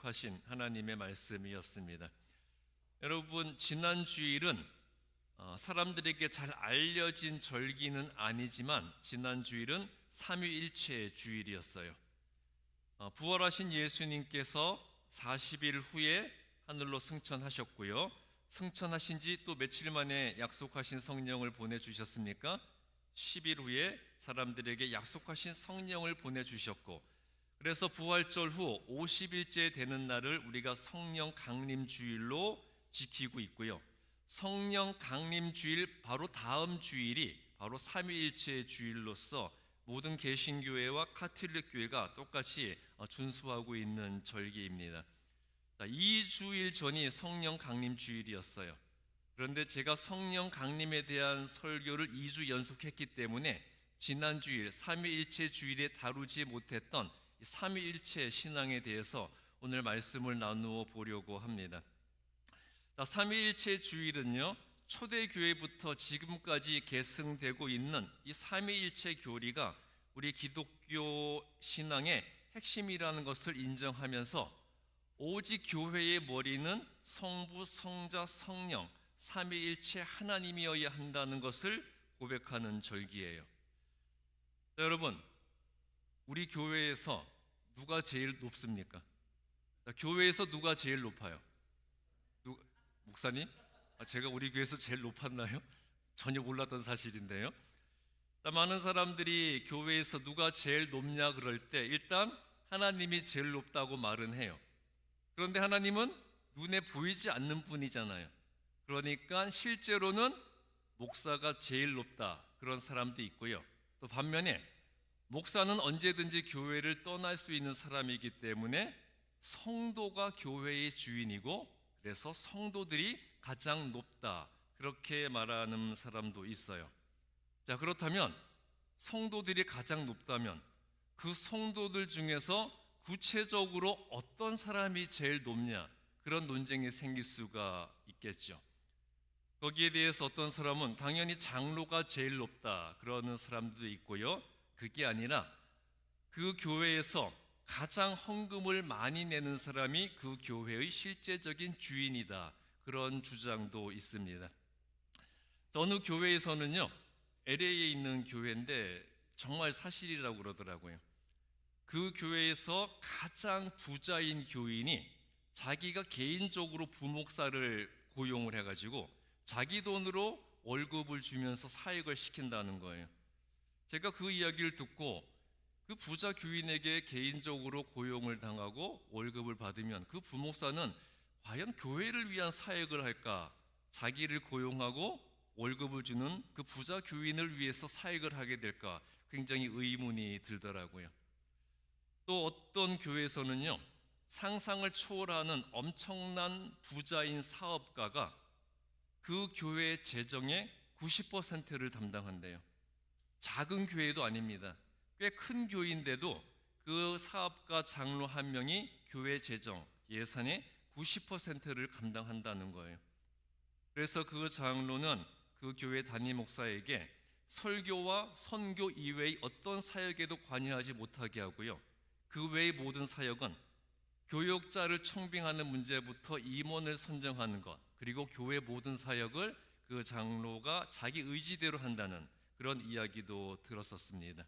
약속하신 하나님의 말씀이었습니다. 여러분, 지난 주일은 사람들에게 잘 알려진 절기는 아니지만 지난 주일은 삼위일체 주일이었어요. 부활하신 예수님께서 40일 후에 하늘로 승천하셨고요. 승천하신 지 또 며칠 만에 약속하신 성령을 보내주셨습니까? 10일 후에 사람들에게 약속하신 성령을 보내주셨고, 그래서 부활절 후 50일째 되는 날을 우리가 성령 강림 주일로 지키고 있고요. 성령 강림 주일 바로 다음 주일이 바로 삼위일체 주일로서 모든 개신교회와 카톨릭 교회가 똑같이 준수하고 있는 절기입니다. 2주일 전이 성령 강림 주일이었어요. 그런데 제가 성령 강림에 대한 설교를 2주 연속했기 때문에 지난 주일 삼위일체 주일에 다루지 못했던 삼위일체 신앙에 대해서 오늘 말씀을 나누어 보려고 합니다. 삼위일체 주일은요, 초대교회부터 지금까지 계승되고 있는 이 삼위일체 교리가 우리 기독교 신앙의 핵심이라는 것을 인정하면서 오직 교회의 머리는 성부, 성자, 성령 삼위일체 하나님이어야 한다는 것을 고백하는 절기예요. 여러분, 우리 교회에서 누가 제일 높습니까? 교회에서 누가 제일 높아요? 목사님? 제가 우리 교회에서 제일 높았나요? 전혀 몰랐던 사실인데요. 많은 사람들이 교회에서 누가 제일 높냐 그럴 때 일단 하나님이 제일 높다고 말은 해요. 그런데 하나님은 눈에 보이지 않는 분이잖아요. 그러니까 실제로는 목사가 제일 높다 그런 사람도 있고요. 또 반면에 목사는 언제든지 교회를 떠날 수 있는 사람이기 때문에 성도가 교회의 주인이고 그래서 성도들이 가장 높다 그렇게 말하는 사람도 있어요. 자, 그렇다면 성도들이 가장 높다면 그 성도들 중에서 구체적으로 어떤 사람이 제일 높냐 그런 논쟁이 생길 수가 있겠죠. 거기에 대해서 어떤 사람은 당연히 장로가 제일 높다 그러는 사람들도 있고요. 그게 아니라 그 교회에서 가장 헌금을 많이 내는 사람이 그 교회의 실제적인 주인이다 그런 주장도 있습니다. 어느 교회에서는요, LA에 있는 교회인데 정말 사실이라고 그러더라고요. 그 교회에서 가장 부자인 교인이 자기가 개인적으로 부목사를 고용을 해가지고 자기 돈으로 월급을 주면서 사역을 시킨다는 거예요. 제가 그 이야기를 듣고 그 부자 교인에게 개인적으로 고용을 당하고 월급을 받으면 그 부목사는 과연 교회를 위한 사역을 할까? 자기를 고용하고 월급을 주는 그 부자 교인을 위해서 사역을 하게 될까? 굉장히 의문이 들더라고요. 또 어떤 교회에서는요, 상상을 초월하는 엄청난 부자인 사업가가 그 교회 재정의 90%를 담당한대요. 작은 교회도 아닙니다. 꽤 큰 교회인데도 그 사업가 장로 한 명이 교회 재정 예산의 90%를 감당한다는 거예요. 그래서 그 장로는 그 교회 담임 목사에게 설교와 선교 이외의 어떤 사역에도 관여하지 못하게 하고요. 그 외의 모든 사역은 교역자를 청빙하는 문제부터 임원을 선정하는 것, 그리고 교회 모든 사역을 그 장로가 자기 의지대로 한다는 그런 이야기도 들었었습니다.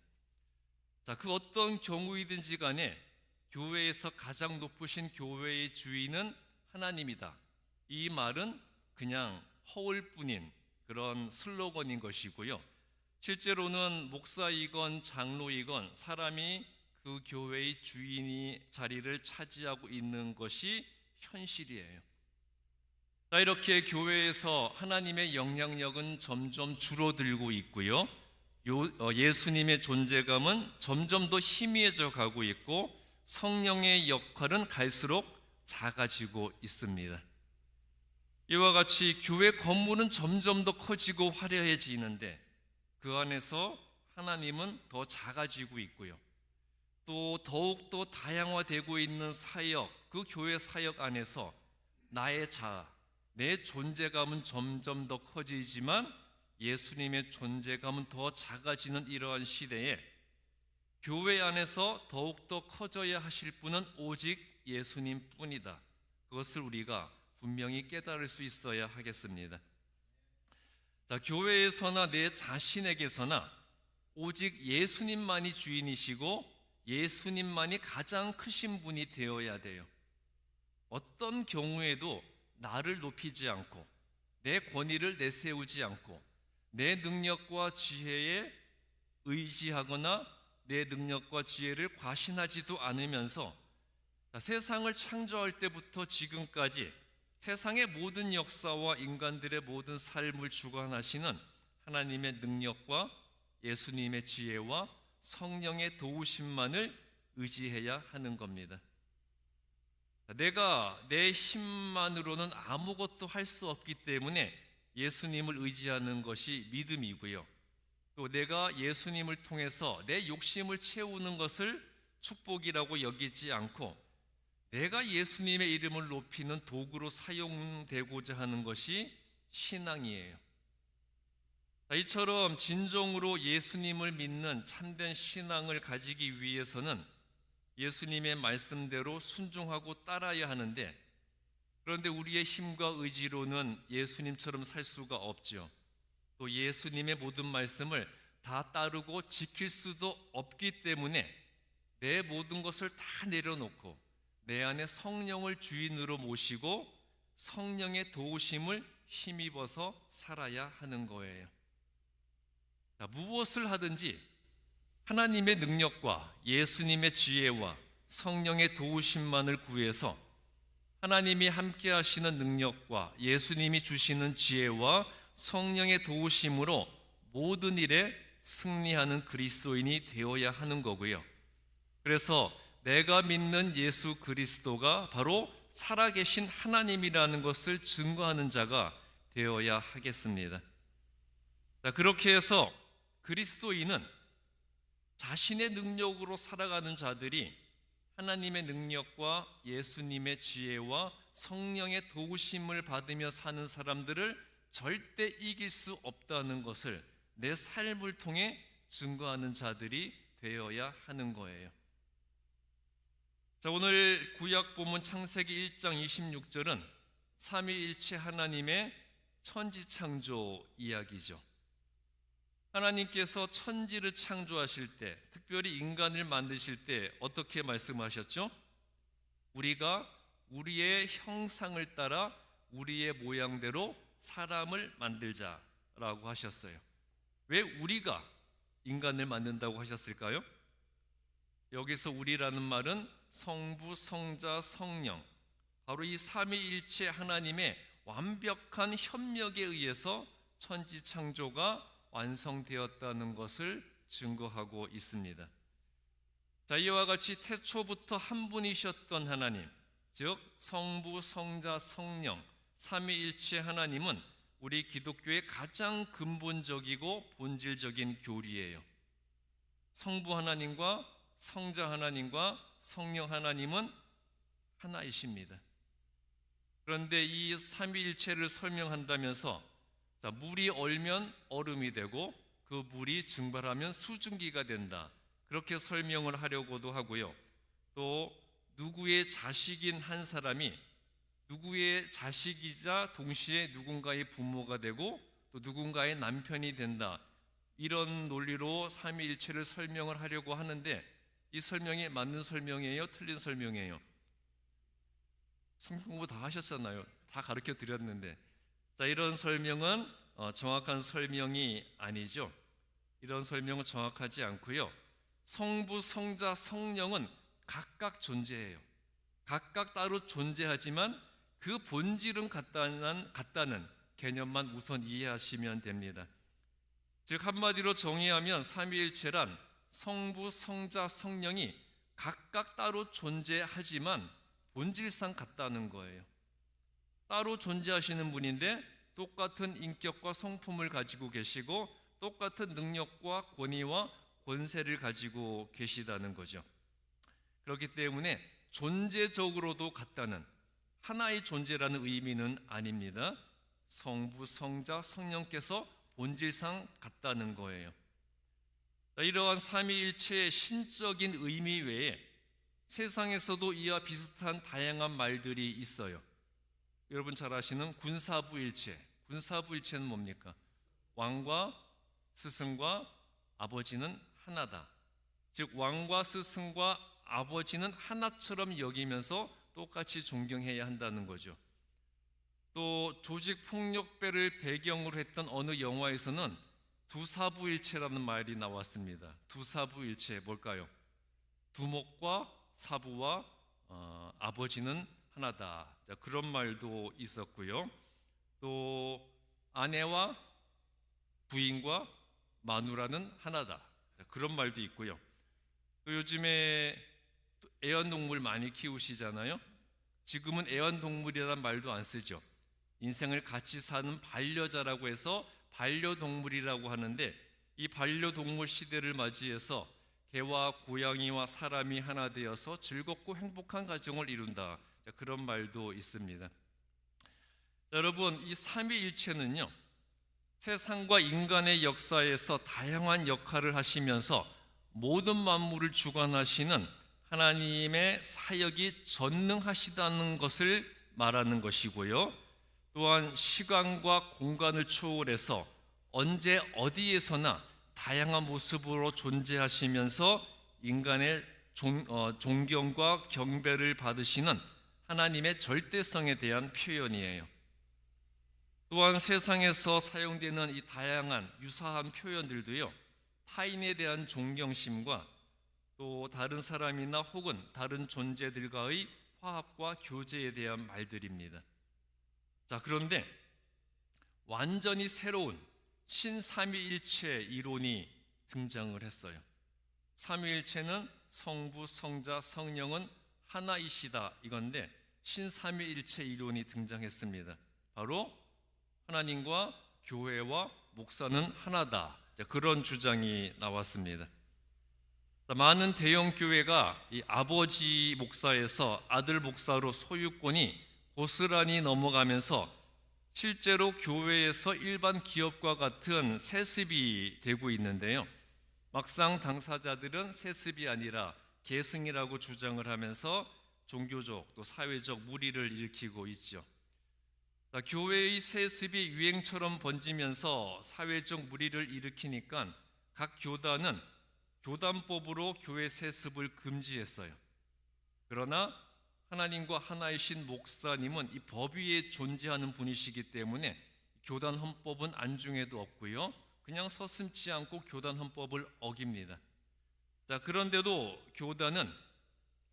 자, 그 어떤 경우이든지 간에 교회에서 가장 높으신 교회의 주인은 하나님이다. 이 말은 그냥 허울뿐인 그런 슬로건인 것이고요. 실제로는 목사이건 장로이건 사람이 그 교회의 주인이 자리를 차지하고 있는 것이 현실이에요. 자, 이렇게 교회에서 하나님의 영향력은 점점 줄어들고 있고요. 예수님의 존재감은 점점 더 희미해져 가고 있고 성령의 역할은 갈수록 작아지고 있습니다. 이와 같이 교회 건물은 점점 더 커지고 화려해지는데 그 안에서 하나님은 더 작아지고 있고요. 또 더욱더 다양화되고 있는 사역, 그 교회 사역 안에서 나의 자아, 내 존재감은 점점 더 커지지만 예수님의 존재감은 더 작아지는 이러한 시대에 교회 안에서 더욱더 커져야 하실 분은 오직 예수님뿐이다. 그것을 우리가 분명히 깨달을 수 있어야 하겠습니다. 자, 교회에서나 내 자신에게서나 오직 예수님만이 주인이시고 예수님만이 가장 크신 분이 되어야 돼요. 어떤 경우에도 나를 높이지 않고 내 권위를 내세우지 않고 내 능력과 지혜에 의지하거나 내 능력과 지혜를 과신하지도 않으면서 세상을 창조할 때부터 지금까지 세상의 모든 역사와 인간들의 모든 삶을 주관하시는 하나님의 능력과 예수님의 지혜와 성령의 도우심만을 의지해야 하는 겁니다. 내가 내 힘만으로는 아무것도 할 수 없기 때문에 예수님을 의지하는 것이 믿음이고요. 또 내가 예수님을 통해서 내 욕심을 채우는 것을 축복이라고 여기지 않고 내가 예수님의 이름을 높이는 도구로 사용되고자 하는 것이 신앙이에요. 이처럼 진정으로 예수님을 믿는 참된 신앙을 가지기 위해서는 예수님의 말씀대로 순종하고 따라야 하는데, 그런데 우리의 힘과 의지로는 예수님처럼 살 수가 없죠. 또 예수님의 모든 말씀을 다 따르고 지킬 수도 없기 때문에 내 모든 것을 다 내려놓고 내 안에 성령을 주인으로 모시고 성령의 도우심을 힘입어서 살아야 하는 거예요. 자, 무엇을 하든지 하나님의 능력과 예수님의 지혜와 성령의 도우심만을 구해서 하나님이 함께 하시는 능력과 예수님이 주시는 지혜와 성령의 도우심으로 모든 일에 승리하는 그리스도인이 되어야 하는 거고요. 그래서 내가 믿는 예수 그리스도가 바로 살아계신 하나님이라는 것을 증거하는 자가 되어야 하겠습니다. 자, 그렇게 해서 그리스도인은 자신의 능력으로 살아가는 자들이 하나님의 능력과 예수님의 지혜와 성령의 도우심을 받으며 사는 사람들을 절대 이길 수 없다는 것을 내 삶을 통해 증거하는 자들이 되어야 하는 거예요. 자, 오늘 구약 본문 창세기 1장 26절은 삼위일체 하나님의 천지 창조 이야기죠. 하나님께서 천지를 창조하실 때, 특별히 인간을 만드실 때 어떻게 말씀하셨죠? 우리가 우리의 형상을 따라 우리의 모양대로 사람을 만들자라고 하셨어요. 왜 우리가 인간을 만든다고 하셨을까요? 여기서 우리라는 말은 성부, 성자, 성령, 바로 이 삼위일체 하나님의 완벽한 협력에 의해서 천지 창조가 완성되었다는 것을 증거하고 있습니다. 자, 이와 같이 태초부터 한 분이셨던 하나님, 즉 성부, 성자, 성령, 삼위일체 하나님은 우리 기독교의 가장 근본적이고 본질적인 교리예요. 성부 하나님과 성자 하나님과 성령 하나님은 하나이십니다. 그런데 이 삼위일체를 설명한다면서 물이 얼면 얼음이 되고 그 물이 증발하면 수증기가 된다, 그렇게 설명을 하려고도 하고요. 또 누구의 자식인 한 사람이 누구의 자식이자 동시에 누군가의 부모가 되고 또 누군가의 남편이 된다, 이런 논리로 삼위일체를 설명을 하려고 하는데 이 설명이 맞는 설명이에요? 틀린 설명이에요? 성경 공부 다 하셨잖아요. 다 가르쳐 드렸는데, 자, 이런 설명은 정확한 설명이 아니죠. 이런 설명은 정확하지 않고요. 성부, 성자, 성령은 각각 존재해요. 각각 따로 존재하지만 그 본질은 같다는 개념만 우선 이해하시면 됩니다. 즉 한마디로 정의하면 삼위일체란 성부, 성자, 성령이 각각 따로 존재하지만 본질상 같다는 거예요. 따로 존재하시는 분인데 똑같은 인격과 성품을 가지고 계시고 똑같은 능력과 권위와 권세를 가지고 계시다는 거죠. 그렇기 때문에 존재적으로도 같다는, 하나의 존재라는 의미는 아닙니다. 성부, 성자, 성령께서 본질상 같다는 거예요. 이러한 삼위일체의 신적인 의미 외에 세상에서도 이와 비슷한 다양한 말들이 있어요. 여러분 잘 아시는 군사부일체. 군사부일체는 뭡니까? 왕과 스승과 아버지는 하나다. 즉 왕과 스승과 아버지는 하나처럼 여기면서 똑같이 존경해야 한다는 거죠. 또 조직폭력배를 배경으로 했던 어느 영화에서는 두사부일체라는 말이 나왔습니다. 두사부일체 뭘까요? 두목과 사부와 아버지는 하나다. 자, 그런 말도 있었고요. 또 아내와 부인과 마누라는 하나다. 자, 그런 말도 있고요. 또 요즘에 애완동물 많이 키우시잖아요. 지금은 애완동물이라는 말도 안 쓰죠. 인생을 같이 사는 반려자라고 해서 반려동물이라고 하는데, 이 반려동물 시대를 맞이해서 개와 고양이와 사람이 하나 되어서 즐겁고 행복한 가정을 이룬다. 그런 말도 있습니다. 여러분, 이 삼위일체는요, 세상과 인간의 역사에서 다양한 역할을 하시면서 모든 만물을 주관하시는 하나님의 사역이 전능하시다는 것을 말하는 것이고요. 또한 시간과 공간을 초월해서 언제 어디에서나 다양한 모습으로 존재하시면서 인간의 존경과 경배를 받으시는 하나님의 절대성에 대한 표현이에요. 또한 세상에서 사용되는 이 다양한 유사한 표현들도요, 타인에 대한 존경심과 또 다른 사람이나 혹은 다른 존재들과의 화합과 교제에 대한 말들입니다. 자, 그런데 완전히 새로운 신삼위일체 이론이 등장을 했어요. 삼위일체는 성부, 성자, 성령은 하나이시다 이건데, 신삼위일체 이론이 등장했습니다. 바로 하나님과 교회와 목사는 하나다. 그런 주장이 나왔습니다. 많은 대형 교회가 이 아버지 목사에서 아들 목사로 소유권이 고스란히 넘어가면서 실제로 교회에서 일반 기업과 같은 세습이 되고 있는데요. 막상 당사자들은 세습이 아니라 계승이라고 주장을 하면서 종교적 또 사회적 물의를 일으키고 있죠. 교회의 세습이 유행처럼 번지면서 사회적 물의를 일으키니까 각 교단은 교단법으로 교회 세습을 금지했어요. 그러나 하나님과 하나이신 목사님은 이 법 위에 존재하는 분이시기 때문에 교단 헌법은 안중에도 없고요, 그냥 서슴지 않고 교단 헌법을 어깁니다. 자, 그런데도 교단은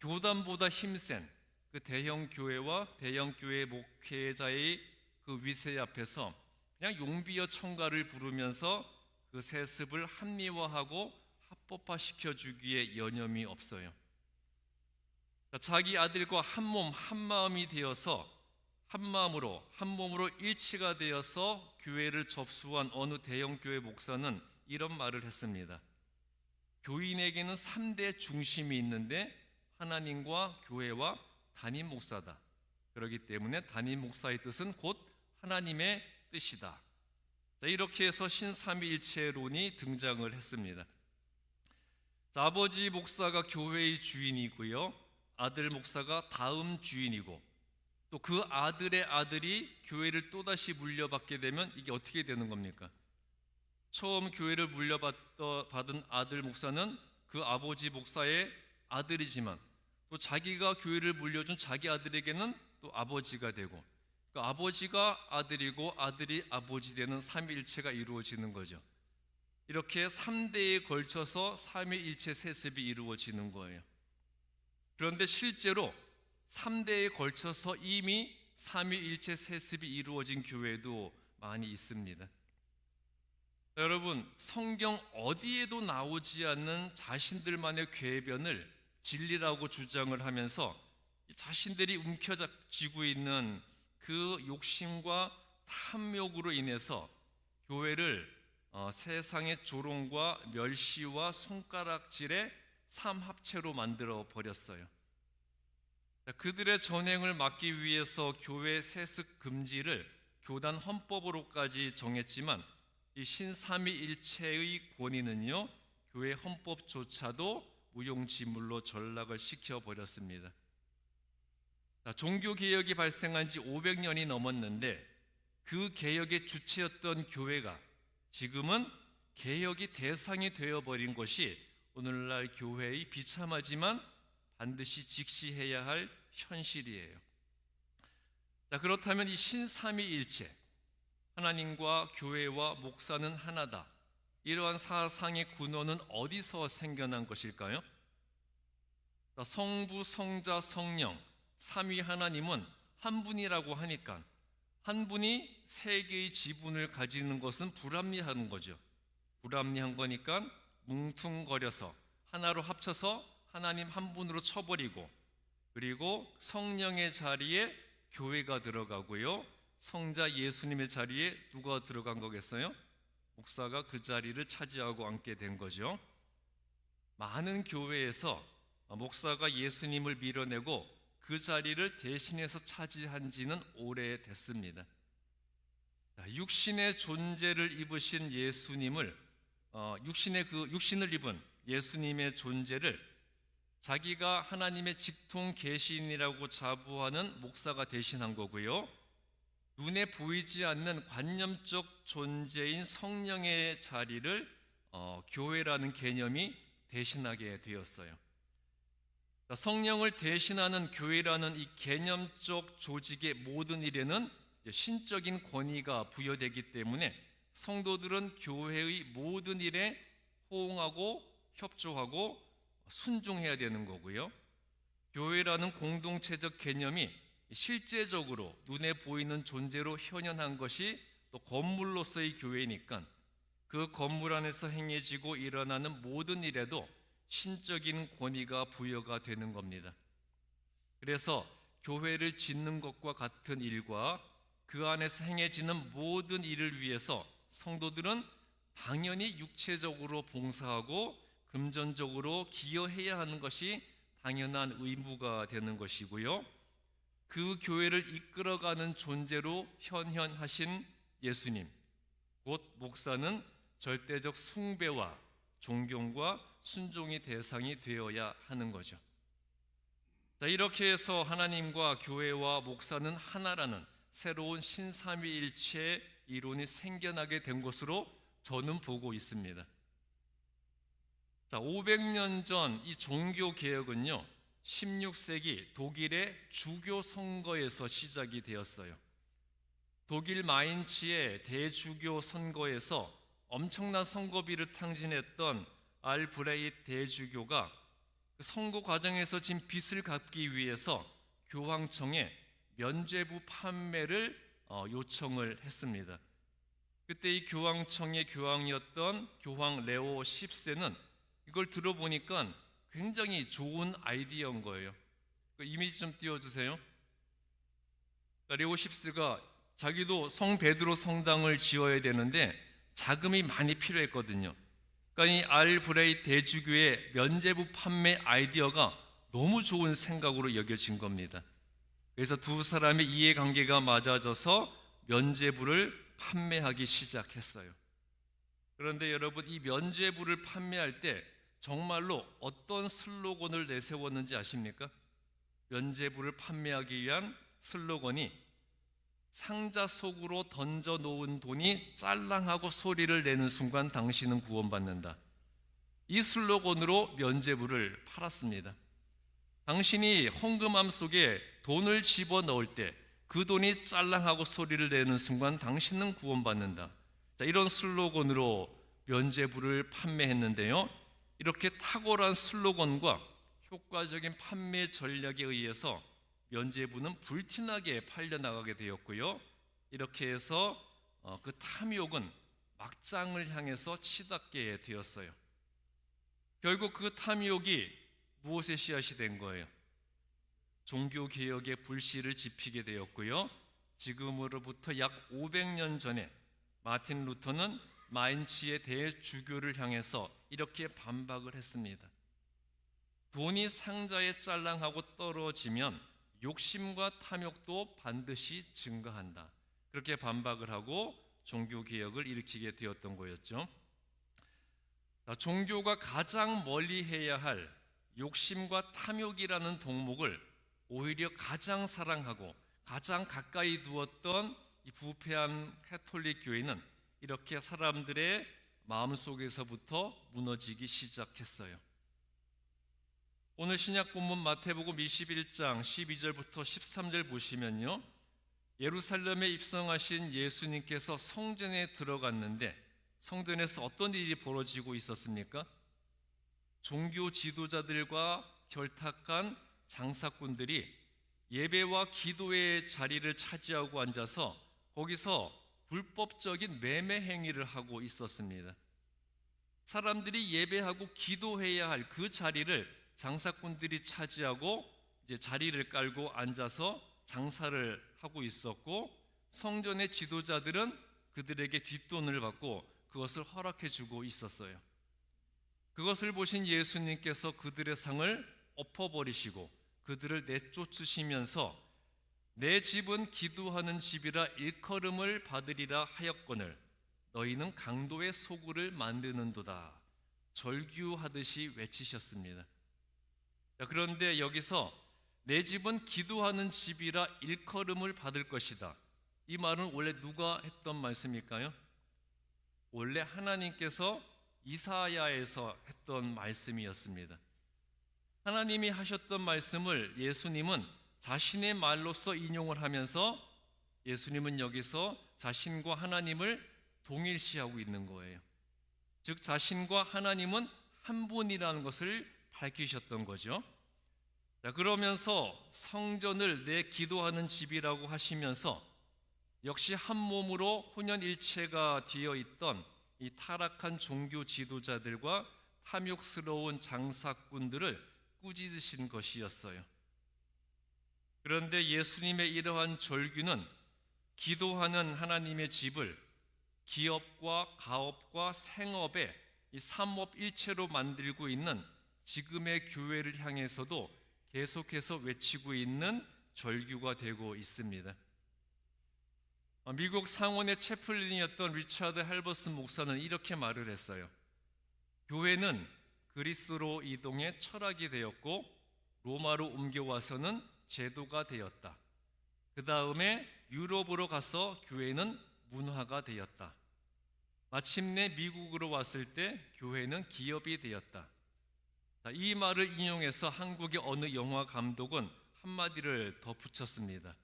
교단보다 힘센 그 대형 교회와 대형 교회 목회자의 그 위세 앞에서 그냥 용비어 청가를 부르면서 그 세습을 합리화하고 합법화시켜 주기에 여념이 없어요. 자기 아들과 한 몸 한마음이 되어서 한마음으로 한 몸으로 일치가 되어서 교회를 접수한 어느 대형 교회 목사는 이런 말을 했습니다. 교인에게는 3대 중심이 있는데 하나님과 교회와 담임 목사다. 그렇기 때문에 담임 목사의 뜻은 곧 하나님의 뜻이다. 자, 이렇게 해서 신삼위일체론이 등장을 했습니다. 자, 아버지 목사가 교회의 주인이고요, 아들 목사가 다음 주인이고, 또 그 아들의 아들이 교회를 또다시 물려받게 되면 이게 어떻게 되는 겁니까? 처음 교회를 물려받은 아들 목사는 그 아버지 목사의 아들이지만 또 자기가 교회를 물려준 자기 아들에게는 또 아버지가 되고, 그 아버지가 아들이고 아들이 아버지 되는 삼위일체가 이루어지는 거죠. 이렇게 3대에 걸쳐서 삼위일체 세습이 이루어지는 거예요. 그런데 실제로 3대에 걸쳐서 이미 삼위일체 세습이 이루어진 교회도 많이 있습니다. 여러분, 성경 어디에도 나오지 않는 자신들만의 궤변을 진리라고 주장을 하면서 자신들이 움켜쥐고 있는 그 욕심과 탐욕으로 인해서 교회를 세상의 조롱과 멸시와 손가락질의 삼합체로 만들어 버렸어요. 그들의 전횡을 막기 위해서 교회 세습 금지를 교단 헌법으로까지 정했지만 이 신삼위일체의 권위는요, 교회 헌법조차도 무용지물로 전락을 시켜버렸습니다. 종교개혁이 발생한 지 500년이 넘었는데 그 개혁의 주체였던 교회가 지금은 개혁이 대상이 되어버린 것이 오늘날 교회의 비참하지만 반드시 직시해야 할 현실이에요. 그렇다면 이 신삼위일체, 하나님과 교회와 목사는 하나다, 이러한 사상의 근원은 어디서 생겨난 것일까요? 성부, 성자, 성령, 삼위 하나님은 한 분이라고 하니까 한 분이 세 개의 지분을 가지는 것은 불합리한 거죠. 불합리한 거니까 뭉퉁거려서 하나로 합쳐서 하나님 한 분으로 쳐버리고, 그리고 성령의 자리에 교회가 들어가고요, 성자 예수님의 자리에 누가 들어간 거겠어요? 목사가 그 자리를 차지하고 앉게 된 거죠. 많은 교회에서 목사가 예수님을 밀어내고 그 자리를 대신해서 차지한 지는 오래됐습니다. 육신의 존재를 입으신 예수님을, 육신을 입은 예수님의 존재를 자기가 하나님의 직통 계시인이라고 자부하는 목사가 대신한 거고요, 눈에 보이지 않는 관념적 존재인 성령의 자리를 교회라는 개념이 대신하게 되었어요. 성령을 대신하는 교회라는 이 개념적 조직의 모든 일에는 신적인 권위가 부여되기 때문에 성도들은 교회의 모든 일에 호응하고 협조하고 순종해야 되는 거고요, 교회라는 공동체적 개념이 실제적으로 눈에 보이는 존재로 현현한 것이 또 건물로서의 교회니까 그 건물 안에서 행해지고 일어나는 모든 일에도 신적인 권위가 부여가 되는 겁니다. 그래서 교회를 짓는 것과 같은 일과 그 안에서 행해지는 모든 일을 위해서 성도들은 당연히 육체적으로 봉사하고 금전적으로 기여해야 하는 것이 당연한 의무가 되는 것이고요, 그 교회를 이끌어가는 존재로 현현하신 예수님, 곧 목사는 절대적 숭배와 존경과 순종의 대상이 되어야 하는 거죠. 이렇게 해서 하나님과 교회와 목사는 하나라는 새로운 신삼위일체 이론이 생겨나게 된 것으로 저는 보고 있습니다. 500년 전 이 종교개혁은요, 16세기 독일의 주교 선거에서 시작이 되었어요. 독일 마인츠의 대주교 선거에서 엄청난 선거비를 탕진했던 알브레이트 대주교가 선거 과정에서 진 빚을 갚기 위해서 교황청에 면죄부 판매를 요청을 했습니다. 그때 이 교황청의 교황이었던 교황 레오 10세는 이걸 들어보니까 굉장히 좋은 아이디어인 거예요. 그 이미지 좀 띄워주세요. 레오 10세가 자기도 성 베드로 성당을 지어야 되는데 자금이 많이 필요했거든요. 그러니까 이 알브레이트 대주교의 면죄부 판매 아이디어가 너무 좋은 생각으로 여겨진 겁니다. 그래서 두 사람의 이해관계가 맞아져서 면죄부를 판매하기 시작했어요. 그런데 여러분, 이 면죄부를 판매할 때 정말로 어떤 슬로건을 내세웠는지 아십니까? 면죄부를 판매하기 위한 슬로건이 상자 속으로 던져 놓은 돈이 짤랑하고 소리를 내는 순간 당신은 구원받는다. 이 슬로건으로 면죄부를 팔았습니다. 당신이 헌금함 속에 돈을 집어넣을 때 그 돈이 짤랑하고 소리를 내는 순간 당신은 구원받는다. 이런 슬로건으로 면죄부를 판매했는데요, 이렇게 탁월한 슬로건과 효과적인 판매 전략에 의해서 면죄부는 불티나게 팔려나가게 되었고요, 이렇게 해서 그 탐욕은 막장을 향해서 치닫게 되었어요. 결국 그 탐욕이 무엇의 씨앗이 된 거예요? 종교개혁의 불씨를 지피게 되었고요, 지금으로부터 약 500년 전에 마틴 루터는 마인츠의 대주교를 향해서 이렇게 반박을 했습니다. 돈이 상자에 짤랑하고 떨어지면 욕심과 탐욕도 반드시 증가한다. 그렇게 반박을 하고 종교개혁을 일으키게 되었던 거였죠. 종교가 가장 멀리 해야 할 욕심과 탐욕이라는 동목을 오히려 가장 사랑하고 가장 가까이 두었던 이 부패한 가톨릭 교회는 이렇게 사람들의 마음속에서부터 무너지기 시작했어요. 오늘 신약 본문 마태복음 21장 12절부터 13절 보시면요, 예루살렘에 입성하신 예수님께서 성전에 들어갔는데 성전에서 어떤 일이 벌어지고 있었습니까? 종교 지도자들과 결탁한 장사꾼들이 예배와 기도의 자리를 차지하고 앉아서 거기서 불법적인 매매 행위를 하고 있었습니다. 사람들이 예배하고 기도해야 할 그 자리를 장사꾼들이 차지하고 이제 자리를 깔고 앉아서 장사를 하고 있었고, 성전의 지도자들은 그들에게 뒷돈을 받고 그것을 허락해 주고 있었어요. 그것을 보신 예수님께서 그들의 상을 엎어버리시고 그들을 내쫓으시면서 내 집은 기도하는 집이라 일컬음을 받으리라 하였거늘 너희는 강도의 소굴을 만드는도다, 절규하듯이 외치셨습니다. 그런데 여기서 내 집은 기도하는 집이라 일컬음을 받을 것이다, 이 말은 원래 누가 했던 말씀일까요? 원래 하나님께서 이사야에서 했던 말씀이었습니다. 하나님이 하셨던 말씀을 예수님은 자신의 말로서 인용을 하면서 예수님은 여기서 자신과 하나님을 동일시하고 있는 거예요. 즉 자신과 하나님은 한 분이라는 것을 밝히셨던 거죠. 자, 그러면서 성전을 내 기도하는 집이라고 하시면서 역시 한 몸으로 혼연일체가 되어 있던 이 타락한 종교 지도자들과 탐욕스러운 장사꾼들을 꾸짖으신 것이었어요. 그런데 예수님의 이러한 절규는 기도하는 하나님의 집을 기업과 가업과 생업의 이 삼업일체로 만들고 있는 지금의 교회를 향해서도 계속해서 외치고 있는 절규가 되고 있습니다. 미국 상원의 채플린이었던 리차드 할버슨 목사는 이렇게 말을 했어요. 교회는 그리스로 이동해 철학이 되었고 로마로 옮겨와서는 제도가 되었다. 그 다음에 유럽으로 가서 교회는 문화가 되었다. 마침내 미국으로 왔을 때 교회는 기업이 되었다. 이 말을 인용해서 한국의 어느 영화 감독은 한마디를 더 붙였습니다.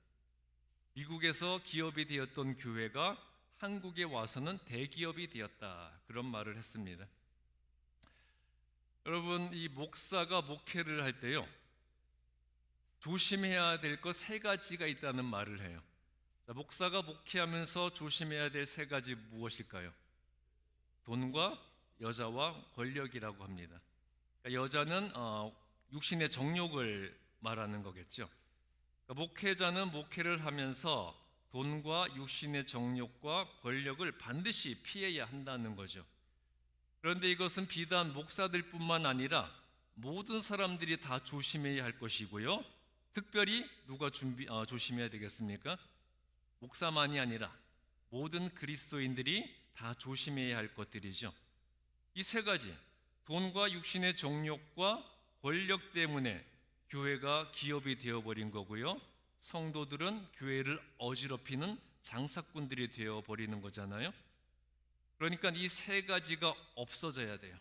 미국에서 기업이 되었던 교회가 한국에 와서는 대기업이 되었다, 그런 말을 했습니다. 여러분, 이 목사가 목회를 할 때요, 조심해야 될 것 세 가지가 있다는 말을 해요. 자, 목사가 목회하면서 조심해야 될 세 가지 무엇일까요? 돈과 여자와 권력이라고 합니다. 그러니까 여자는 육신의 정욕을 말하는 거겠죠. 그러니까 목회자는 목회를 하면서 돈과 육신의 정욕과 권력을 반드시 피해야 한다는 거죠. 그런데 이것은 비단 목사들뿐만 아니라 모든 사람들이 다 조심해야 할 것이고요. 특별히 누가 조심해야 되겠습니까? 목사만이 아니라 모든 그리스도인들이 다 조심해야 할 것들이죠. 이 세 가지, 돈과 육신의 정욕과 권력 때문에 교회가 기업이 되어버린 거고요, 성도들은 교회를 어지럽히는 장사꾼들이 되어버리는 거잖아요. 그러니까 이 세 가지가 없어져야 돼요.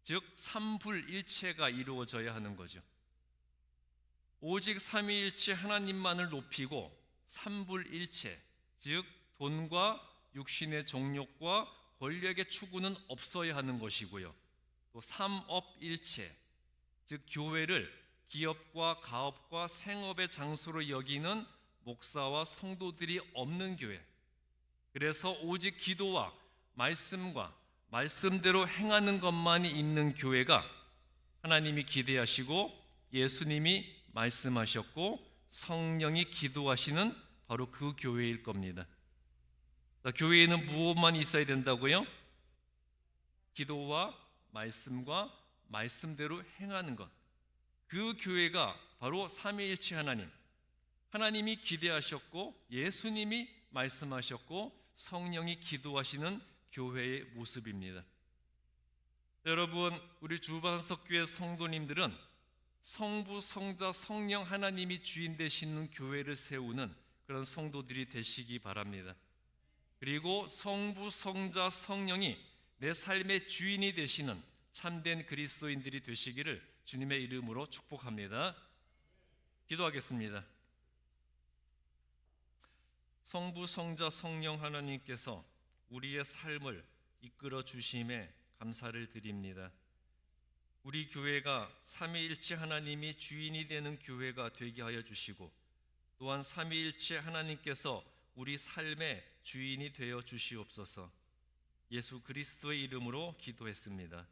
즉 삼불일체가 이루어져야 하는 거죠. 오직 삼위일체 하나님만을 높이고 삼불일체, 즉 돈과 육신의 정욕과 권력의 추구는 없어야 하는 것이고요, 또 삼업일체, 즉 교회를 기업과 가업과 생업의 장소로 여기는 목사와 성도들이 없는 교회, 그래서 오직 기도와 말씀과 말씀대로 행하는 것만이 있는 교회가 하나님이 기대하시고 예수님이 말씀하셨고 성령이 기도하시는 바로 그 교회일 겁니다. 교회에는 무엇만 있어야 된다고요? 기도와 말씀과 말씀대로 행하는 것. 그 교회가 바로 삼위일체 하나님, 하나님이 기대하셨고 예수님이 말씀하셨고 성령이 기도하시는 교회의 모습입니다. 여러분, 우리 주반석교회 성도님들은 성부, 성자, 성령 하나님이 주인 되시는 교회를 세우는 그런 성도들이 되시기 바랍니다. 그리고 성부, 성자, 성령이 내 삶의 주인이 되시는 참된 그리스도인들이 되시기를 주님의 이름으로 축복합니다. 기도하겠습니다. 성부, 성자, 성령 하나님께서 우리의 삶을 이끌어 주심에 감사를 드립니다. 우리 교회가 삼위일체 하나님이 주인이 되는 교회가 되게 하여 주시고, 또한 삼위일체 하나님께서 우리 삶의 주인이 되어 주시옵소서. 예수 그리스도의 이름으로 기도했습니다.